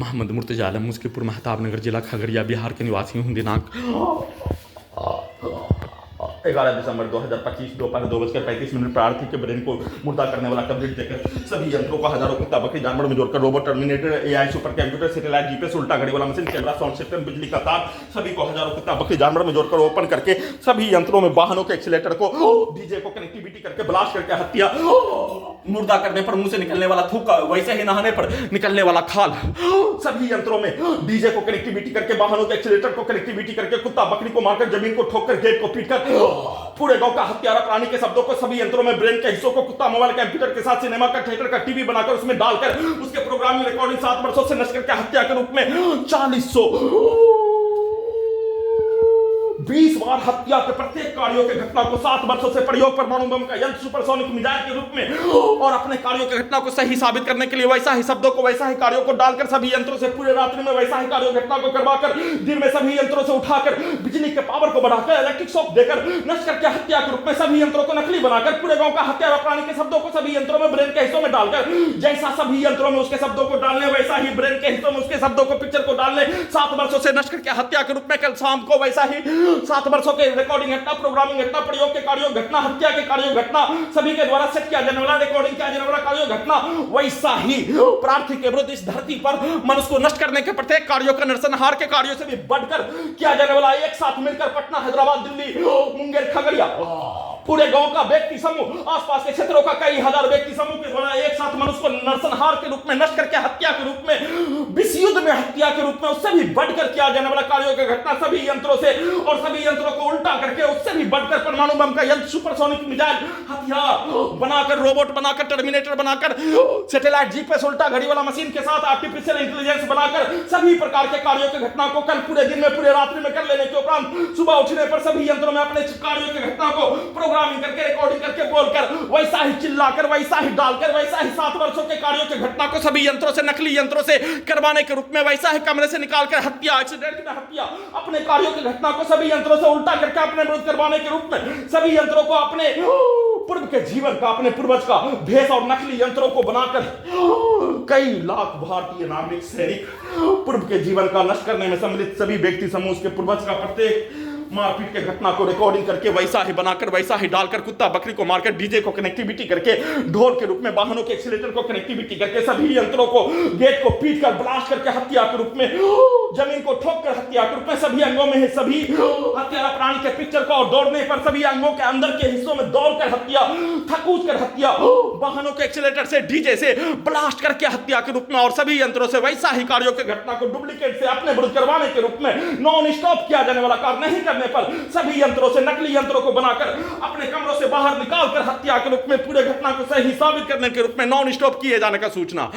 मोहम्मद मुर्तजा आलम मुस्किपुर महताब नगर जिला खगड़िया बिहार के निवासी हूँ। दिनांक 11 दिसंबर 2025 दोपहर 2:35 प्रार्थी के ब्रेन को मुर्दा करने वाला कवरेज देकर सभी यंत्रों को हजारों कुत्ता बकरी जानवर में जोड़कर robot terminator AI super computer satellite GPS उल्टा घड़ी वाला मशीन कैमरा साउंड सिस्टम बिजली का तार सभी को हजारों कुत्ता बकरी जानवर में जोड़कर ओपन करके सभी यंत्रों में वाहनों के एक्सीलेटर को डीजे को कनेक्टिविटी करके ब्लास्ट करके हत्या मुर्दा करने पर मुंह से निकलने वाला थूक वैसे ही नहाने पर निकलने वाला खाल सभी यंत्रों में डीजे को कनेक्टिविटी करके वाहनों के एक्सीलेटर को कनेक्टिविटी करके कुत्ता बकरी को मारकर जमीन को ठोककर गेट को पीटकर पूरे गांव का हत्यारा प्राणी के शब्दों को सभी यंत्रों में ब्रेन के हिस्सों को कुत्ता मोबाइल कंप्यूटर के साथ सिनेमा का थिएटर का टीवी बनाकर उसमें डालकर उसके प्रोग्रामिंग रिकॉर्डिंग 7 वर्षों से नष्ट करके हत्या के रूप में 20 बार हत्या के प्रत्येक कार्यों के घटना को 7 वर्षों से प्रयोग परमाणु बम का यंत्र सुपरसोनिक मिसाइल के रूप में और अपने कार्यों के घटना को सही साबित करने के लिए वैसा ही शब्दों को वैसा ही कार्यों को डालकर सभी यंत्रों से पूरे रात्रि में वैसा ही कार्यों घटना को करवाकर दिन में सभी यंत्रों से उठाकर बिजली के पावर को बढ़ाकर इलेक्ट्रिक शॉक देकर नष्ट करके हत्या के रूप में सभी यंत्रों को नकली बनाकर पूरे गांव का हत्यारा प्राणी के शब्दों को सभी यंत्रों में ब्रेन के हिस्सों में डालकर जैसा सभी यंत्रों में उसके शब्दों को डालने वैसा ही ब्रेन के हिस्सों में उसके शब्दों को पिक्चर को डालने 7 वर्षों से नष्ट करके हत्या के रूप में कल शाम को वैसा ही 7 वर्षों के रिकॉर्डिंग घटना प्रोग्रामिंग घटना प्रयोग के कार्यों घटना हत्या के कार्यों घटना सभी के द्वारा सेट किया जाने वाला रिकॉर्डिंग किया जाने वाला कार्यों घटना वैसा ही प्रार्थी के विरुद्ध इस धरती पर मनुष्य को नष्ट करने के प्रत्येक कार्यों का नरसंहार के कार्यों से भी बढ़कर किया जाने वाला एक साथ मिलकर पटना हैदराबाद दिल्ली मुंगेर खगड़िया पूरे गांव का व्यक्ति समूह आसपास के क्षेत्रों का कई हजार व्यक्ति समूह के द्वारा एक साथ मनुष्य को नरसंहार के रूप में नष्ट करके हत्या के रूप में विश्व युद्ध में हत्या के रूप में उससे भी बढ़कर किया जाने वाला कार्यों की घटना सभी यंत्रों से और सभी यंत्रों को उल्टा करके उससे भी बढ़कर परमाणु बम का यंत्र सुपरसोनिक मिसाइल हथियार बनाकर रोबोट बनाकर टर्मिनेटर बनाकर सैटेलाइट जीपीएस उल्टा घड़ी वाला मशीन के साथ आर्टिफिशियल इंटेलिजेंस बनाकर सभी प्रकार के कार्यों की घटना को कल पूरे दिन में पूरे रात्रि में कर लेने के उपरांत सुबह उठने पर सभी यंत्रों में अपने कार्यों की घटना को प्रोग्रामिंग करके रिकॉर्डिंग करके बोलकर वैसा ही चिल्लाकर वैसा ही डालकर वैसा ही 7 वर्षों के कार्यों की घटना को सभी यंत्रों से नकली यंत्रों से करवाने के रूप में वैसा ही कमरे से निकालकर हत्या एक्सीडेंट में हत्या अपने कार्यों की घटना को सभी यंत्रों से उल्टा करके अपने विरुद्ध करवाने के रूप में सभी यंत्रों को अपने पूर्व के जीवन का अपने पूर्वज का भेष और नकली यंत्रों को बनाकर कई लाख भारतीय नागरिक सैनिक पूर्व के जीवन का नष्ट करने में सम्मिलित सभी व्यक्ति समूह के पूर्वज का प्रत्येक मारपीट के घटना को रिकॉर्डिंग करके वैसा ही बनाकर वैसा ही डालकर कुत्ता बकरी को मारकर डीजे को कनेक्टिविटी करके ढोल के रूप में वाहनों के एक्सीलेटर को कनेक्टिविटी करके सभी यंत्रों को गेट को पीटकर ब्लास्ट करके हत्या के रूप में जमीन को ठोककर हत्या के रूप में सभी अंगों में सभी हत्यारा प्राणी के पिक्चर को और दौड़ने पर सभी अंगों के अंदर के हिस्सों में दौड़कर हत्या थकूच कर हत्या वाहनों के एक्सीलेटर से डीजे से ब्लास्ट करके हत्या के रूप में और सभी यंत्रों से वैसा ही कार्यों की घटना को डुप्लीकेट से अपने विरुद्ध करवाने के रूप में नॉन स्टॉप किया जाने वाला कार्य नहीं करने पर सभी यंत्रों से नकली यंत्रों को बनाकर अपने कमरों से बाहर निकालकर हत्या के रूप में पूरे घटना को सही साबित करने के रूप में नॉन स्टॉप किए जाने का सूचना